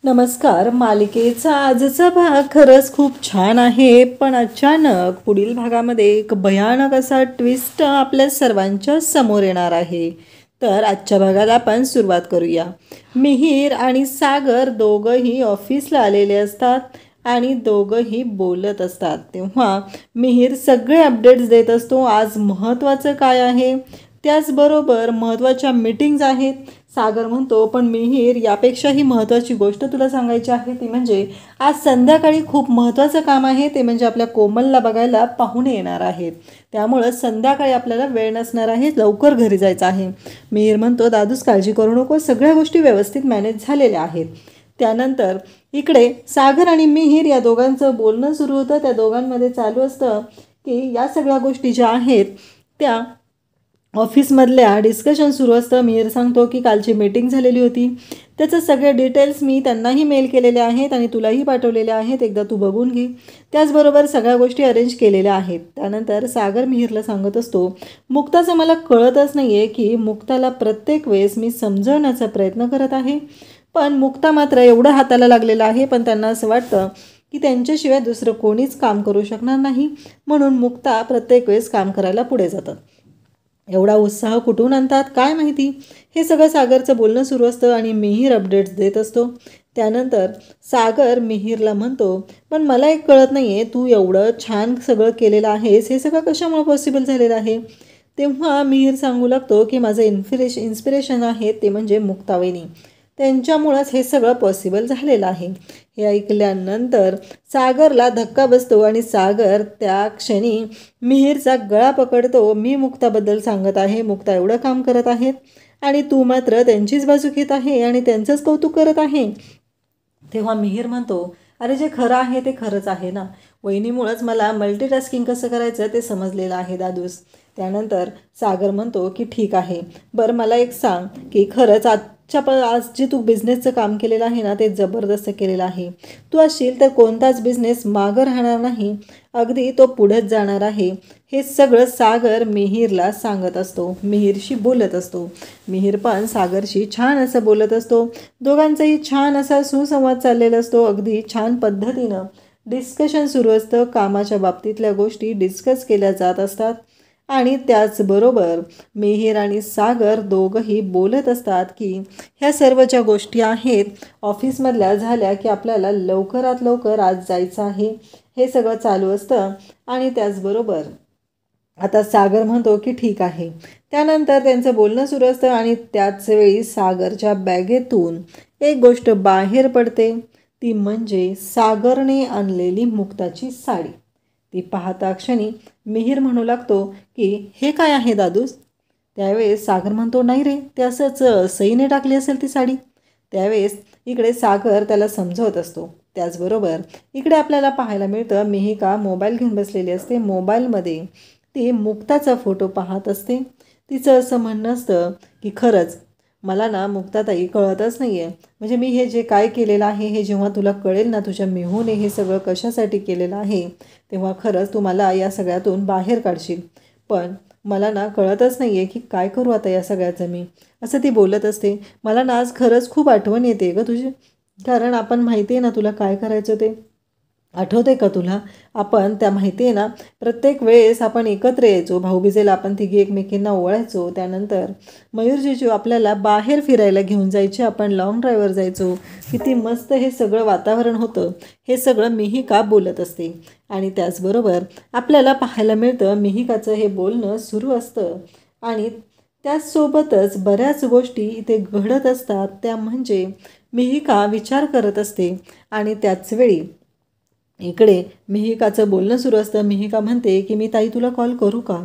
नमस्कार. मालिकेचा आजचा भाग खरंच खूप छान आहे, पण अचानक पुढील भागामध्ये एक भयानक असा ट्विस्ट आपल्या सर्वांच्या समोर येणार आहे. तर आजच्या भागात आपण सुरुवात करूया. मिहीर आणि सागर दोघंही ऑफिसला आलेले असतात आणि दोघंही बोलत असतात. तेव्हा मिहीर सगळे अपडेट्स देत असतो. आज महत्त्वाचं काय आहे, त्याचबरोबर महत्त्वाच्या मीटिंग्ज आहेत. सागर म्हणतो, पण मिहीर यापेक्षाही महत्त्वाची गोष्ट तुला सांगायची आहे, ती म्हणजे आज संध्याकाळी खूप महत्त्वाचं काम आहे. ते म्हणजे आपल्या कोमलला बघायला पाहुणे येणार आहेत, त्यामुळं संध्याकाळी आपल्याला वेळ नसणार आहे, लवकर घरी जायचं आहे. मिहीर म्हणतो, दादूस काळजी करू नको, सगळ्या गोष्टी व्यवस्थित मॅनेज झालेल्या आहेत. त्यानंतर इकडे सागर आणि मिहीर या दोघांचं बोलणं सुरू होतं. त्या दोघांमध्ये चालू असतं की या सगळ्या गोष्टी ज्या आहेत त्या ऑफिसमधल्या डिस्कशन सुरू असतं. मिहीर सांगतो की कालची मीटिंग झालेली होती, त्याचं सगळे डिटेल्स मी त्यांनाही मेल केलेले आहेत आणि तुलाही पाठवलेले आहेत, एकदा तू बघून घे. त्याचबरोबर सगळ्या गोष्टी अरेंज केलेल्या आहेत. त्यानंतर सागर मिहीरला सांगत असतो, मुक्ताचं मला कळतच नाही आहे की मुक्ताला प्रत्येक वेळेस मी समजवण्याचा प्रयत्न करत आहे, पण मुक्ता मात्र एवढं हाताला लागलेलं आहे, पण त्यांना असं वाटतं की त्यांच्याशिवाय दुसरं कोणीच काम करू शकणार नाही, म्हणून मुक्ता प्रत्येक वेळेस काम करायला पुढे जातात. एवढा उत्साह कुठून आणतात काय माहिती. हे सगळं सागरचं बोलणं सुरू असतं आणि मिहीर अपडेट्स देत असतो. त्यानंतर सागर मिहीरला म्हणतो, पण मला एक कळत नाही आहे, तू एवढं छान सगळं केलेलं आहेस, हे सगळं कशामुळे पॉसिबल झालेलं आहे. तेव्हा मिहीर सांगू लागतो की माझं इन्स्पिरेशन आहे ते म्हणजे मुक्तावहिनी, त्यांच्यामुळंच हे सगळं पॉसिबल झालेलं आहे. हे ऐकल्यानंतर सागरला धक्का बसतो आणि सागर त्या क्षणी मिहीरचा गळा पकडतो. मी मुक्ताबद्दल सांगत आहे, मुक्ता एवढं काम करत आहेत आणि तू मात्र त्यांचीच बाजू घेत आहे आणि त्यांचंच कौतुक करत आहे. तेव्हा मिहीर म्हणतो, अरे जे खरं आहे ते खरंच आहे ना, वहिनीमुळंच मला मल्टीटास्किंग कसं करायचं ते समजलेलं आहे दादूस. त्यानंतर सागर म्हणतो की ठीक आहे, बरं मला एक सांग की खरंच आज जे तू बिझनेसचं काम केलेलं आहे ना, ते जबरदस्त केलेलं आहे. तू असशील तर कोणताच बिझनेस मागं राहणार नाही, अगदी तो पुढेच जाणार आहे. हे सगळं सागर मिहीरला सांगत असतो, मिहीरशी बोलत असतो. मिहीर पण सागरशी छान असं बोलत असतो. दोघांचाही छान असा सुसंवाद चाललेला असतो. अगदी छान पद्धतीनं डिस्कशन सुरू असतं. कामाच्या बाबतीतल्या गोष्टी डिस्कस केल्या जात असतात आणि त्याचबरोबर मिहीर आणि सागर दोघंही बोलत असतात की ह्या सर्व ज्या गोष्टी आहेत ऑफिसमधल्या झाल्या की आपल्याला लवकरात लवकर आज जायचं आहे, हे सगळं चालू असतं. आणि त्याचबरोबर आता सागर म्हणतो की ठीक आहे. त्यानंतर त्यांचं बोलणं सुरू असतं आणि त्याच वेळी सागरच्या बॅगेतून एक गोष्ट बाहेर पडते, ती म्हणजे सागरने आणलेली मुक्ताची साडी. ती पाहता क्षणी मिहीर म्हणू लागतो की हे काय आहे दादूस. त्यावेळेस सागर म्हणतो, नाही रे, ते असंच सईने टाकली असेल ती साडी. त्यावेळेस इकडे सागर त्याला समजवत असतो. त्याचबरोबर इकडे आपल्याला पाहायला मिळतं मिहिका मोबाईल घेऊन बसलेली असते. मोबाईलमध्ये ती मुक्ताचा फोटो पाहत असते. तिचं असं म्हणणं असतं की खरंच मला ना मुक्ताताई कळतच नाही आहे, म्हणजे मी हे जे काय केलेलं आहे हे जेव्हा तुला कळेल ना, तुझ्या मिहूने हे सगळं कशासाठी केलेलं आहे, तेव्हा खरंच तू मला या सगळ्यातून बाहेर काढशील. पण मला ना कळतच नाही आहे की काय करू आता या सगळ्याचं मी, असं ती बोलत असते. मला ना आज खरंच खूप आठवण येते गं तुझी, कारण आपण माहिती आहे ना तुला काय करायचं ते, आठवते का तुला, आपण त्या माहिती आहे ना प्रत्येक वेळेस आपण एकत्र यायचो, भाऊबीजेला आपण तिघी एकमेकींना ओवाळायचो. त्यानंतर मयूर जीजू आपल्याला बाहेर फिरायला घेऊन जायचे, आपण लॉंग ड्राईव्हवर जायचो, किती मस्त हे सगळं वातावरण होतं. हे सगळं मिहिका बोलत असते आणि त्याचबरोबर आपल्याला पाहायला मिळतं मिहिकाचं हे बोलणं सुरू असतं आणि त्याचसोबतच बऱ्याच गोष्टी इथे घडत असतात. त्या म्हणजे मिहिका विचार करत असते आणि त्याचवेळी इकडे मिहिकाचं बोलणं सुरू असतं. मिहिका म्हणते की मी ताई तुला कॉल करू का,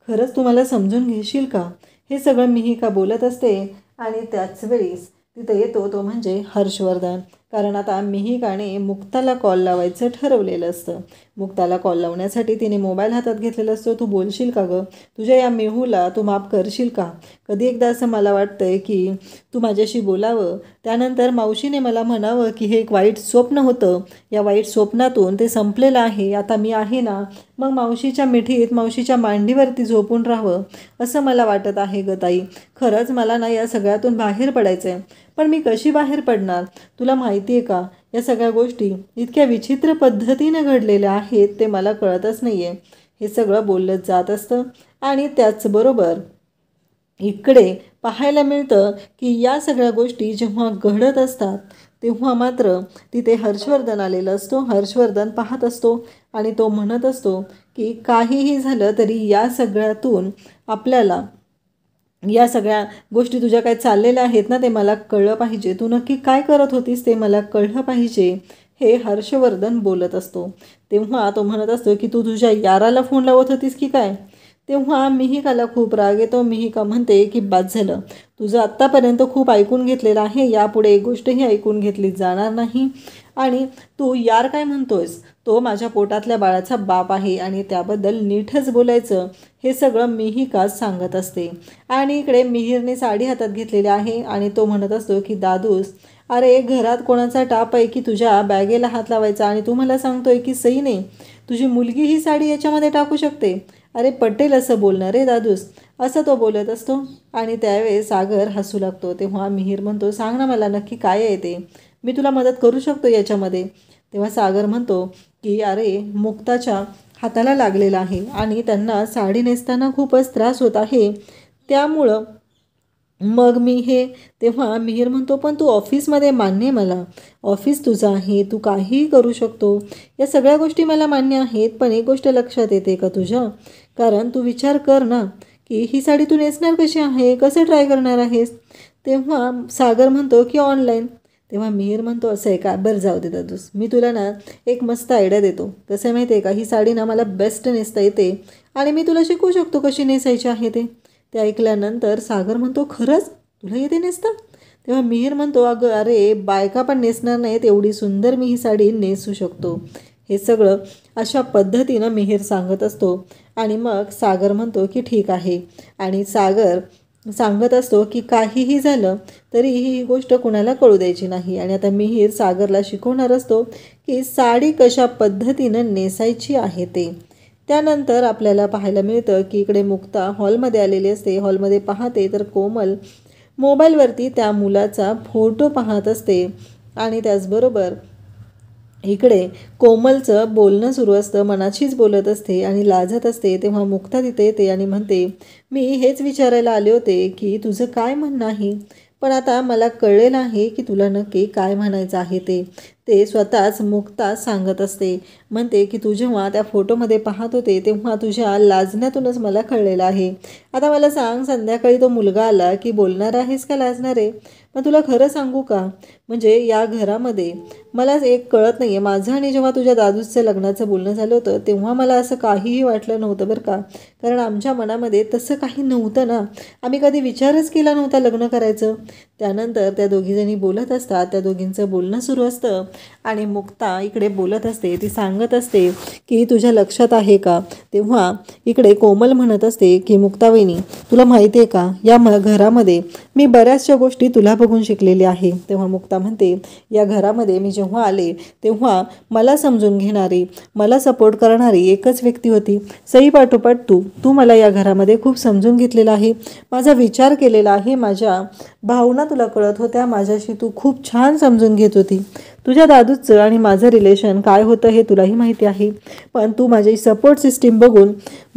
खरंच तुम्हाला समजून घेशील का, हे सगळं मिहिका बोलत असते. आणि त्याचवेळीस तिथं येतो तो म्हणजे हर्षवर्धन, कारण आता मिहिकाने मुक्ताला कॉल लावायचं ठरवलेलं असतं. मुक्ताला कॉल लावण्यासाठी तिने मोबाईल हातात घेतलेला असतो. तू बोलशील का गं, तुझ्या या मेहूला तू माफ करशील का, कधी एकदा असं मला वाटतं आहे की तू माझ्याशी बोलावं, त्यानंतर मावशीने मला म्हणावं की हे एक वाईट स्वप्न होतं, या वाईट स्वप्नातून ते संपलेलं आहे, आता मी आहे ना, मग मावशीच्या मिठीत मावशीच्या मांडीवरती झोपून राहावं असं मला वाटत आहे गं ताई. खरंच मला ना या सगळ्यातून बाहेर पडायचं आहे, पण मी कशी बाहेर पडणार? तुला माहिती आहे का, या सगळ्या गोष्टी इतक्या विचित्र पद्धतीने घडलेल्या आहेत ते मला कळतच नाही आहे. हे सगळं बोललं जात असतं आणि त्याचबरोबर इकडे पाहायला मिळतं की या सगळ्या गोष्टी जेव्हा घडत असतात तेव्हा मात्र तिथे हर्षवर्धन आलेला असतो. हर्षवर्धन पाहत असतो आणि तो म्हणत असतो की काहीही झालं तरी या सगळ्यातून आपल्याला या सगळ्या गोष्टी तुझ्या काय चाललेल्या आहेत ना ते मला कळलं पाहिजे. तू नक्की काय करत होतीस ते मला कळलं पाहिजे, हे हर्षवर्धन बोलत असतो. तेव्हा तो म्हणत असतो की तू तुझ्या याराला फोन लावत होतीस की काय? तेव्हा मिहिकाला खूप राग येतो. मिहिका म्हणते की बाद झालं, तुझं आत्तापर्यंत खूप ऐकून घेतलेलं आहे, यापुढे एक गोष्टही ऐकून घेतली जाणार नाही. आणि तू यार काय म्हणतोयस? तो माझ्या पोटातल्या बाळाचा बाप आहे आणि त्याबद्दल नीटच बोलायचं, हे सगळं मिहिका सांगत असते. आणि इकडे मिहिरने साडी हातात घेतलेली आहे आणि तो म्हणत असतो की दादूस, अरे घरात कोणाचा टाप आहे की तुझ्या बॅगेला हात लावायचा आणि तू मला सांगतोय की सई नाही, तुझी मुलगी ही साडी याच्यामध्ये टाकू शकते? अरे पटेल असं बोलणार रे दादूस, असं तो बोलत असतो. आणि त्यावेळेस सागर हसू लागतो. तेव्हा मिहिर म्हणतो, सांग ना मला नक्की काय आहे ते, मी तुला मदत करू शकतो याच्यामध्ये. तेव्हा सागर म्हणतो की अरे मुक्ताच्या हाताला लागलेला आहे आणि त्यांना साडी नेसताना खूपच त्रास होत आहे, त्यामुळं मग मी हे. तेव्हा मिहिर म्हणतो, पण तू ऑफिसमध्ये, मान्य आहे मला, ऑफिस तुझं आहे, तू काहीही करू शकतो, या सगळ्या गोष्टी मला मान्य आहेत, पण एक गोष्ट लक्षात येते का तुझ्या? कारण तू विचार कर ना की ही साडी तू नेसणार कशी आहे, कसं ट्राय करणार आहेस? तेव्हा सागर म्हणतो की ऑनलाईन. तेव्हा मिहिर म्हणतो, असं आहे का, बरं जाऊ दे दादूस, मी तुला ना एक मस्त आयडिया देतो. कसं आहे माहिती आहे का, ही साडी ना मला बेस्ट नेसता येते आणि मी तुला शिकवू शकतो कशी नेसायची आहे ते. ते ऐकल्यानंतर सागर म्हणतो, खरंच तुला येते नेसता? तेव्हा मिहिर म्हणतो, अगं अरे बायका पण नेसणार नाहीत एवढी सुंदर मी ही साडी नेसू शकतो. हे सगळं अशा पद्धतीनं मिहिर सांगत असतो. आणि मग सागर म्हणतो की ठीक आहे. आणि सागर सांगत असतो की काहीही झालं तरी ही गोष्ट कुणाला कळू द्यायची नाही. आणि आता मिहिर सागरला शिकवणार असतो की साडी कशा पद्धतीनं नेसायची आहे ते. त्यानंतर आपल्याला पाहायला मिळतं की इकडे मुक्ता हॉलमध्ये आलेली असते. हॉलमध्ये पाहते तर कोमल मोबाईलवरती त्या मुलाचा फोटो पाहत असते. आणि त्याचबरोबर इकडे कोमलचं बोलणं सुरू असतं, मनाशीच बोलत असते आणि लाजत असते. तेव्हा मुक्ता तिथे येते आणि म्हणते, मी हेच विचारायला आले होते की तुझं काय म्हणणं आहे, पण आता मला कळलेलं आहे की तुला नक्की काय म्हणायचं आहे ते. ते स्वतःच मुक्ता सांगत असते. म्हणते की तू जेव्हा त्या फोटोमध्ये पाहत होते तेव्हा तुझ्या लाजण्यातूनच मला कळलेलं आहे. आता मला सांग, संध्याकाळी तो मुलगा आला की बोलणार आहेस का लाजणार आहे? पण तुला खरं सांगू का, म्हणजे या घरामध्ये मला एक कळत नाही आहे, माझं आणि जेव्हा तुझ्या दादूचं लग्नाचं बोलणं झालं होतं तेव्हा मला असं काहीही वाटलं नव्हतं बरं का. कारण आमच्या मनामध्ये तसं काही नव्हतं ना, आम्ही कधी विचारच केला नव्हता लग्न करायचं. त्यानंतर त्या दोघीजणी बोलत असतात, त्या दोघींचं बोलणं सुरू असतं आणि मुक्ता इकडे बोलत असते. ती सांगत असते की तुझ्या लक्षात आहे का? तेव्हा इकडे कोमल म्हणत असते की मुक्ता वहिनी, तुला माहिती आहे का, या घरामध्ये मी बऱ्याचशा गोष्टी तुला बघून शिकलेली आहे. तेव्हा मुक्ता म्हणते, या घरामध्ये मी जेव्हा आले तेव्हा मला समजून घेणारी, मला सपोर्ट करणारी एकच व्यक्ती होती, सई पाठोपाठ तू मला या घरामध्ये खूप समजून घेतलेला आहे, माझा विचार केलेला आहे, माझ्या भावना तुला कळत होत्या, माझ्याशी तू खूप छान समजून घेत होती. तुझ्या दादूचं आणि माझं रिलेशन काय होतं हे तुलाही माहिती आहे, पण तू माझी सपोर्ट सिस्टीम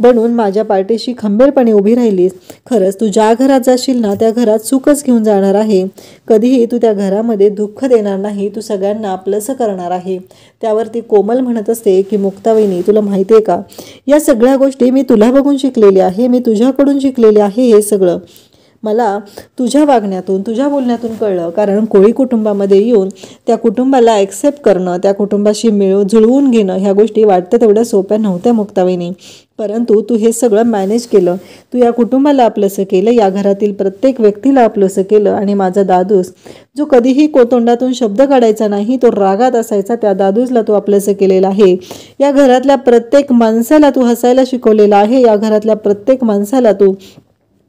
बनून माझ्या पाठीशी खंबीरपणे उभी राहिलीस. खरंच तू ज्या घरात जाशील ना त्या घरात सुखच घेऊन जाणार आहे, कधीही तू त्या घरामध्ये दुःख देणार नाही, तू सगळ्यांना आपलंसं करणार आहे. त्यावरती कोमल म्हणत असते की मुक्ता वहिनी, तुला माहिती आहे का, या सगळ्या गोष्टी मी तुला बघून शिकलेली आहे, मी तुझ्याकडून शिकलेली आहे. हे सगळं मला तुझ्या वागण्यातून, तुझ्या बोलण्यातून कळलं. कारण कोळी कुटुंबामध्ये येऊन त्या कुटुंबाला ॲक्सेप्ट करणं, त्या कुटुंबाशी जुळवून घेणं, ह्या गोष्टी वाटतं तेवढ्या सोप्या नव्हत्या मुक्तावहिनी. परंतु तू हे सगळं मॅनेज केलं, तू या कुटुंबाला आपलंसं केलं, या घरातील प्रत्येक व्यक्तीला आपलंसं केलं. आणि माझा दादूस जो कधीही तोंडातून शब्द काढायचा नाही, तो रागात असायचा, त्या दादूसला तू आपलंसं केलेलं आहे. या घरातल्या प्रत्येक माणसाला तू हसायला शिकवलेलं आहे, या घरातल्या प्रत्येक माणसाला तू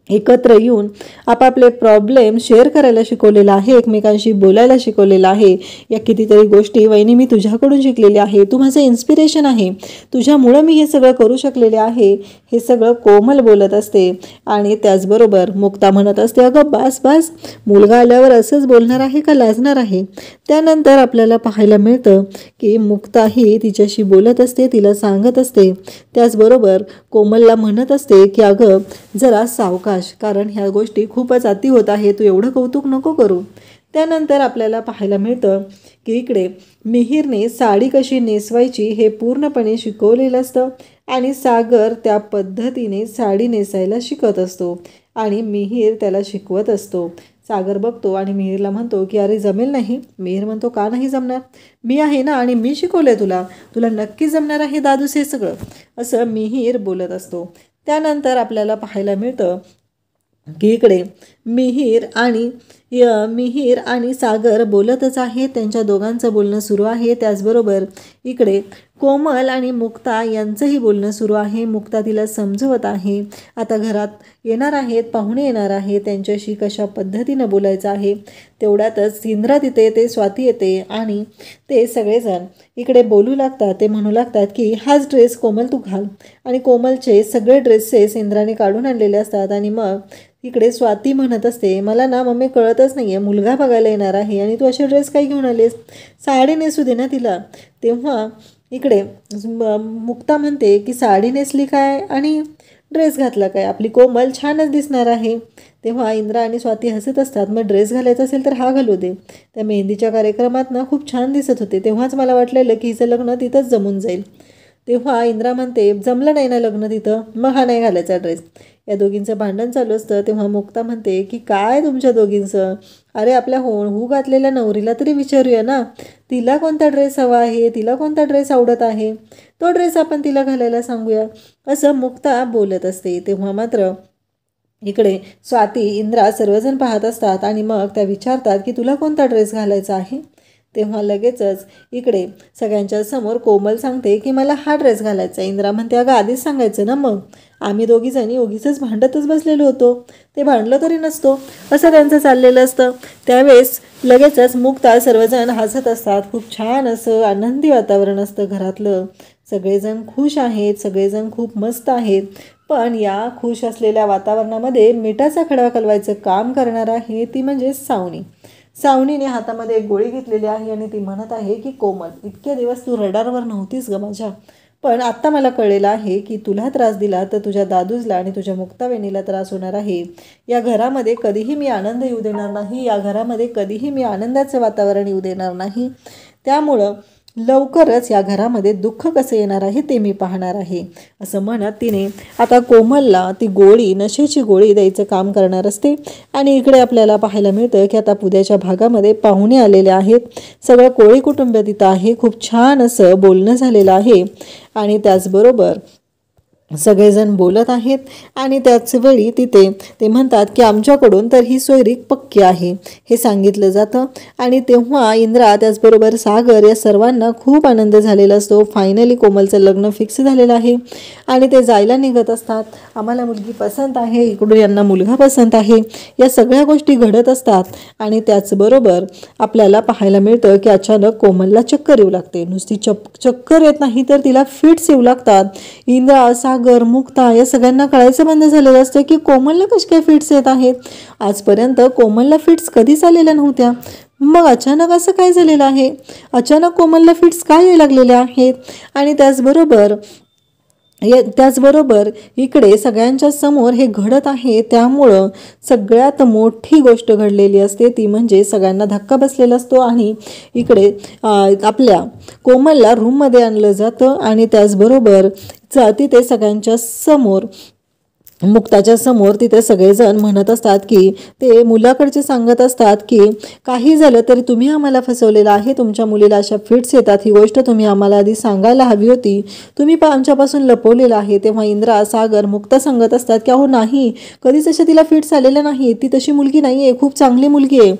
एकत्र येऊन आपापले प्रॉब्लेम शेअर करायला शिकवलेलं आहे, एकमेकांशी बोलायला शिकवलेलं आहे. या कितीतरी गोष्टी वहिनी मी तुझ्याकडून शिकलेली आहे. तू माझं इन्स्पिरेशन आहे. तुझ्यामुळं मी हे सगळं करू शकलेले आहे. हे सगळं कोमल बोलत असते. आणि त्याचबरोबर मुक्ता म्हणत असते, अगं बास बास, मुलगा आल्यावर असंच बोलणार आहे का लाजणार आहे. त्यानंतर आपल्याला पाहायला मिळतं की मुक्ताही तिच्याशी बोलत असते, तिला सांगत असते. त्याचबरोबर कोमलला म्हणत असते की अगं जरा सावकाश, कारण ह्या गोष्टी खूपच अति होत आहे, तू एवढं कौतुक नको करू. त्यानंतर आपल्याला पाहायला मिळतं की इकडे मिहीरने साडी कशी नेसवायची हे पूर्णपणे शिकवलेलं असतं आणि सागर त्या पद्धतीने साडी नेसायला शिकत असतो आणि मिहीर त्याला शिकवत असतो. सागर बघतो आणि मिहीरला म्हणतो की अरे जमेल नाही. मिहीर म्हणतो का नाही जमणार, मी आहे ना आणि मी शिकवलंय तुला, तुला नक्की जमणार आहे दादूस हे सगळं, असं मिहीर बोलत असतो. त्यानंतर आपल्याला पाहायला मिळतं की इकडे मिहीर आणि सागर बोलतच आहे, त्यांच्या दोघांचं बोलणं सुरू आहे. त्याचबरोबर इकडे कोमल आणि मुक्ता यांचंही बोलणं सुरू आहे. मुक्ता तिला समजवत आहे, आता घरात येणार आहेत, पाहुणे येणार आहे, त्यांच्याशी कशा पद्धतीनं बोलायचं आहे. तेवढ्यातच इंद्रा तिथे येते, स्वाती येते आणि ते सगळेजण इकडे बोलू लागतात. ते म्हणू लागतात की हाच ड्रेस कोमल तू घाल, आणि कोमलचे सगळे ड्रेसेस इंद्राने काढून आणलेले असतात. आणि मग इकडे स्वाती म्हणत असते, मला ना मम्मी कळतच नाही आहे, मुलगा बघायला येणार आहे आणि तू असे ड्रेस काय घेऊन आलेस, साडी नेसू दे ना तिला. तेव्हा इकडे मुक्ता म्हणते की साडी नेसली काय आणि ड्रेस घातला काय, आपली कोमल छानच दिसणार आहे. तेव्हा इंद्रा आणि स्वाती हसत असतात, मग ड्रेस घालायचा असेल तर हा घालू दे. त्या मेहंदीच्या कार्यक्रमात ना खूप छान दिसत होते, तेव्हाच मला वाटलेलं की हिचं लग्न तिथंच जमून जाईल. तेव्हा इंद्रा म्हणते जमलं नाही ना लग्न तिथं, मग हा नाही घालायचा ड्रेस. या दोघींचं भांडण चालू असतं. तेव्हा मुक्ता म्हणते की काय तुमच्या दोघींचं, अरे आपल्या होऊ घातलेल्या नवरीला तरी विचारूया ना, तिला कोणता ड्रेस हवा आहे, तिला कोणता ड्रेस आवडत आहे, तो ड्रेस आपण तिला घालायला सांगूया, असं मुक्ता बोलत असते. तेव्हा मात्र इकडे स्वाती इंद्रा सर्वजण पाहत असतात आणि मग त्या विचारतात की तुला कोणता ड्रेस घालायचा आहे. तेव्हा लगेचच इकडे सगळ्यांच्या समोर कोमल सांगते की मला हा ड्रेस घालायचा. इंद्रा म्हणते अगं आधीच सांगायचं ना, मग आम्ही दोघीजणी उगीच भांडतच बसलेलो होतो, ते भांडलं तरी नसतो, असं त्यांचं चाललेलं असतं. त्यावेळेस लगेचच मुक्ता सर्वजण हसत असतात. खूप छान असं आनंदी वातावरण असतं घरातलं, सगळेजण खुश आहेत, सगळेजण खूप मस्त आहेत. पण या खुश असलेल्या वातावरणामध्ये मिठाचा खडा घालवायचं काम करणार आहे ती म्हणजे सावनी. सावनीने हातामध्ये एक गोळी घेतलेली आहे आणि ती म्हणत आहे की कोमल, इतके दिवस तू रडारवर नव्हतीस ग माझ्या, पण आत्ता मला कळलेलं आहे की तुला त्रास दिला तर तुझ्या दादूजला आणि तुझ्या मुक्तावेणीला त्रास होणार आहे. या घरामध्ये कधीही मी आनंद येऊ देणार नाही, या घरामध्ये कधीही मी आनंदाचं वातावरण येऊ देणार नाही. त्यामुळं लवकरच या घरामध्ये दुःख कसं येणार आहे ते मी पाहणार आहे, असं म्हणत तिने आता कोमलला ती गोळी, नशेची गोळी द्यायचं काम करणार असते. आणि इकडे आपल्याला पाहायला मिळतं की आता पुण्याच्या भागामध्ये पाहुणे आलेले आहेत, सगळं कोळी कुटुंब तिथं आहे, खूप छान असं बोलणं झालेलं आहे. आणि त्याचबरोबर सगळेजण बोलत आहेत आणि त्याचवेळी तिथे ते म्हणतात की आमच्याकडून तर ही सोयरी पक्की आहे हे सांगितलं जातं. आणि तेव्हा इंद्रा त्याचबरोबर सागर या सर्वांना खूप आनंद झालेला असतो. फायनली कोमलचं लग्न फिक्स झालेलं आहे आणि ते जायला निघत असतात. आम्हाला मुलगी पसंत आहे, इकडून यांना मुलगा पसंत आहे, या सगळ्या गोष्टी घडत असतात. आणि त्याचबरोबर आपल्याला पाहायला मिळतं की अचानक कोमलला चक्कर येऊ लागते. नुसती चक्कर येत नाही तर तिला फिट्स येऊ लागतात. इंद्रा, सागर, मुक्ता या सगळ्यांना कळायचं बंद झालेलं असतं की कोमलला कशी काय फिट्स येत आहेत. आजपर्यंत कोमलला फिट्स कधीच आलेल्या नव्हत्या, मग अचानक असं काय झालेलं आहे, अचानक कोमलला फिट्स काय यायला लागलेल्या आहेत. आणि त्याचबरोबर इकडे सगळ्यांच्या समोर हे घडत आहे. त्यामुळं सगळ्यात मोठी गोष्ट घडलेली असते ती म्हणजे सगळ्यांना धक्का बसलेला असतो आणि इकडे आपल्या कोमलला रूममध्ये आणलं जातं आणि त्याचबरोबर तिथे सगळ्यांच्या समोर, मुक्ताच्या समोर तिथे सगळेजण म्हणत असतात की ते मुलाकडचे सांगत असतात की काही झालं तरी तुम्ही आम्हाला फसवलेलं आहे, तुमच्या मुलीला अशा फिट्स येतात, ही गोष्ट तुम्ही आम्हाला आधी सांगायला हवी होती, तुम्ही आमच्यापासून लपवलेलं आहे. तेव्हा इंद्रा, सागर, मुक्ता सांगत असतात की अहो नाही, कधीच अशा तिला फिट्स आलेल्या नाही, ती तशी मुलगी नाही आहे, खूप चांगली मुलगी आहे,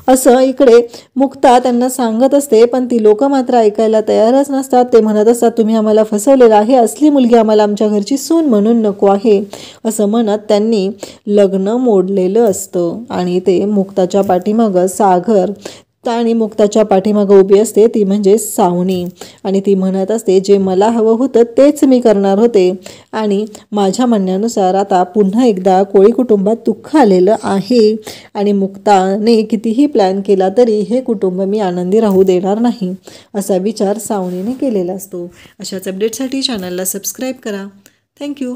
असं इकडे मुक्ता त्यांना सांगत असते, पण ती लोक मात्र ऐकायला तयारच नसतात. ते म्हणत असतात, तुम्ही आम्हाला फसवलेलं आहे, असली मुलगी आम्हाला आमच्या घरची सून म्हणून नको आहे असं म्हणत त्यांनी लग्न मोडलेलं असतं. आणि ते मुक्ताच्या पाठीमागं सागर आणि मुक्ताच्या पाठीमागं उभी असते ती म्हणजे सावनी. आणि ती म्हणत असते, जे मला हवं होतं तेच मी करणार होते आणि माझ्या म्हणण्यानुसार आता पुन्हा एकदा कोळी कुटुंबात दुःख आलेलं आहे आणि मुक्ताने कितीही प्लॅन केला तरी हे कुटुंब मी आनंदी राहू देणार नाही असा विचार सावनीने केलेला असतो. अशाच अपडेटसाठी चॅनलला सबस्क्राईब करा. थँक्यू.